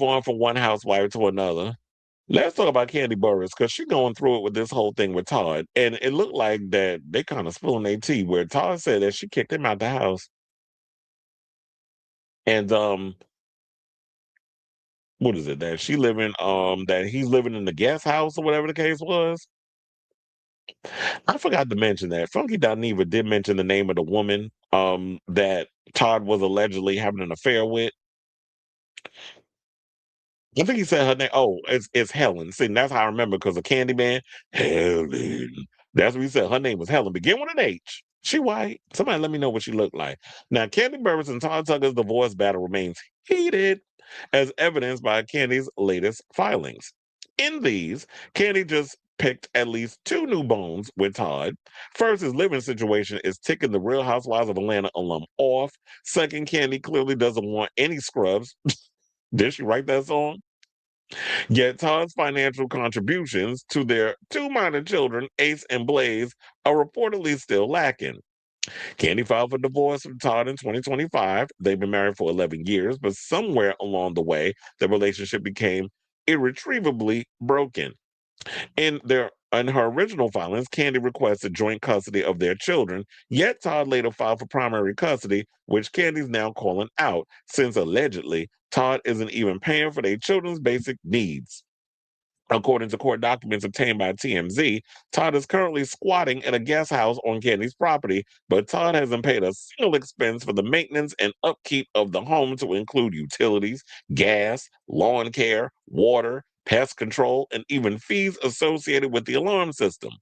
going from one housewife to another. Let's talk about Kandi Burruss because she's going through it with this whole thing with Todd, and it looked like that they kind of spilling their tea. Where Todd said that she kicked him out the house, and what is it that she living that he's living in the guest house or whatever the case was. I forgot to mention that Funky Dineva did mention the name of the woman that Todd was allegedly having an affair with. I think he said her name. Oh, it's Helen. See, that's how I remember because of Candyman. Helen. That's what he said. Her name was Helen. Begin with an H. She white. Somebody let me know what she looked like. Now, Kandi Burruss and Todd Tucker's divorce battle remains heated, as evidenced by Candy's latest filings. In these, Candy just picked at least two new bones with Todd. First, his living situation is ticking the Real Housewives of Atlanta alum off. Second, Candy clearly doesn't want any scrubs. Did she write that song? Yet Todd's financial contributions to their two minor children, Ace and Blaze, are reportedly still lacking. Candy filed for divorce from Todd in 2025. They've been married for 11 years, but somewhere along the way, the relationship became irretrievably broken. In her original filings, Candy requested joint custody of their children, yet Todd later filed for primary custody, which Candy's now calling out, since allegedly Todd isn't even paying for their children's basic needs. According to court documents obtained by TMZ, Todd is currently squatting at a guest house on Candy's property, but Todd hasn't paid a single expense for the maintenance and upkeep of the home to include utilities, gas, lawn care, water, pest control, and even fees associated with the alarm system.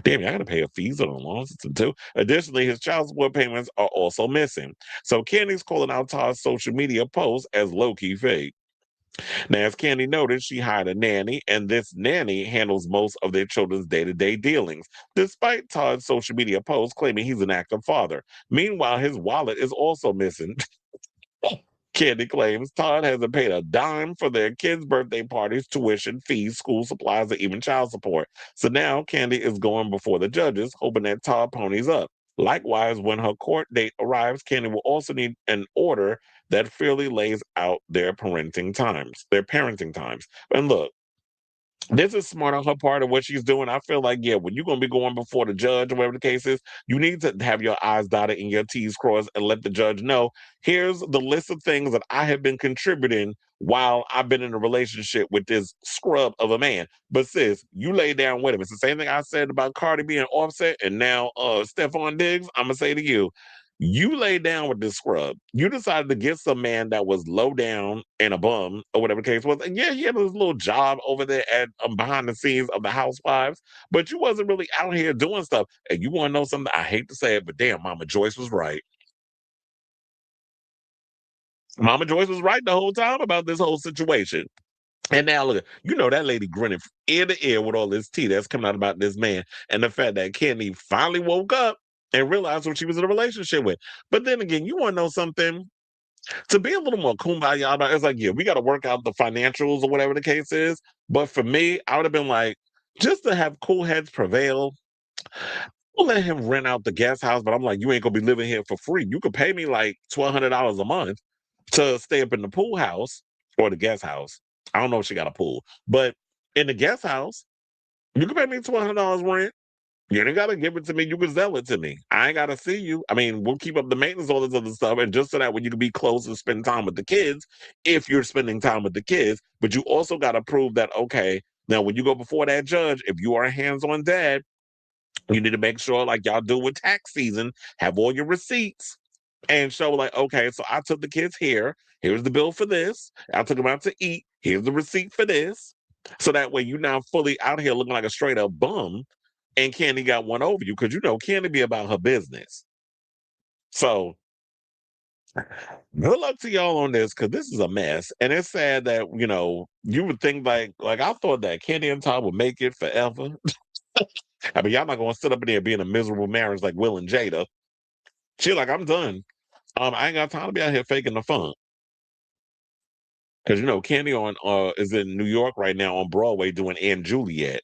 Damn, I gotta pay a fees on the alarm system too. Additionally, his child support payments are also missing. So Candy's calling out Todd's social media posts as low-key fake. Now, as Candy noted, she hired a nanny, and this nanny handles most of their children's day to day dealings, despite Todd's social media posts claiming he's an active father. Meanwhile, his wallet is also missing. Candy claims Todd hasn't paid a dime for their kids' birthday parties, tuition, fees, school supplies, or even child support. So now Candy is going before the judges, hoping that Todd ponies up. Likewise, when her court date arrives, Candy will also need an order that fairly lays out their parenting times. And look, this is smart on her part of what she's doing. I feel like, yeah, when you're going to be going before the judge or whatever the case is, you need to have your I's dotted and your T's crossed and let the judge know, here's the list of things that I have been contributing while I've been in a relationship with this scrub of a man. But sis, you lay down with him. It's the same thing I said about Cardi being Offset and now Stephon Diggs. I'm going to say to you, you lay down with this scrub. You decided to get some man that was low down and a bum, or whatever the case was. And yeah, he had this little job over there at behind the scenes of the Housewives, but you wasn't really out here doing stuff. And you want to know something? I hate to say it, but damn, Mama Joyce was right. Mama Joyce was right the whole time about this whole situation. And now look, you know that lady grinning from ear to ear with all this tea that's coming out about this man, and the fact that Kenny finally woke up and realized what she was in a relationship with. But then again, you want to know something? To be a little more kumbaya about it, it's like, yeah, we got to work out the financials or whatever the case is. But for me, I would have been like, just to have cool heads prevail, we'll let him rent out the guest house. But I'm like, you ain't gonna be living here for free. You could pay me like $1,200 a month to stay up in the pool house or the guest house. I don't know if she got a pool, but in the guest house, you can pay me $1,200 rent. You ain't gotta give it to me. You can sell it to me. I ain't gotta see you. I mean, we'll keep up the maintenance, all this other stuff, and just so that way you can be close and spend time with the kids, if you're spending time with the kids. But you also gotta prove that, okay, now when you go before that judge, if you are a hands-on dad, you need to make sure, like y'all do with tax season, have all your receipts and show, like, okay, so I took the kids here. Here's the bill for this. I took them out to eat. Here's the receipt for this. So that way you're not fully out here looking like a straight up bum and Candy got one over you because you know Candy be about her business. So good luck to y'all on this because this is a mess. And it's sad that, you would think like I thought that Candy and Todd would make it forever. I mean, y'all not gonna sit up in there being a miserable marriage like Will and Jada. She like, I'm done. I ain't got time to be out here faking the fun. Because Candy on is in New York right now on Broadway doing Anne Juliet.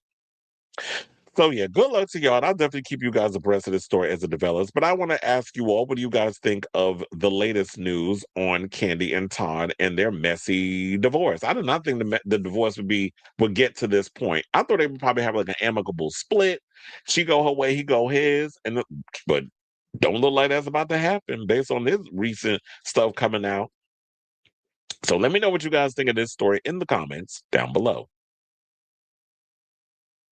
So yeah, good luck to y'all. And I'll definitely keep you guys abreast of this story as it develops. But I want to ask you all, what do you guys think of the latest news on Kandi and Todd and their messy divorce? I did not think the divorce would get to this point. I thought they would probably have like an amicable split. She go her way, he go his, but don't look like that's about to happen based on this recent stuff coming out. So let me know what you guys think of this story in the comments down below.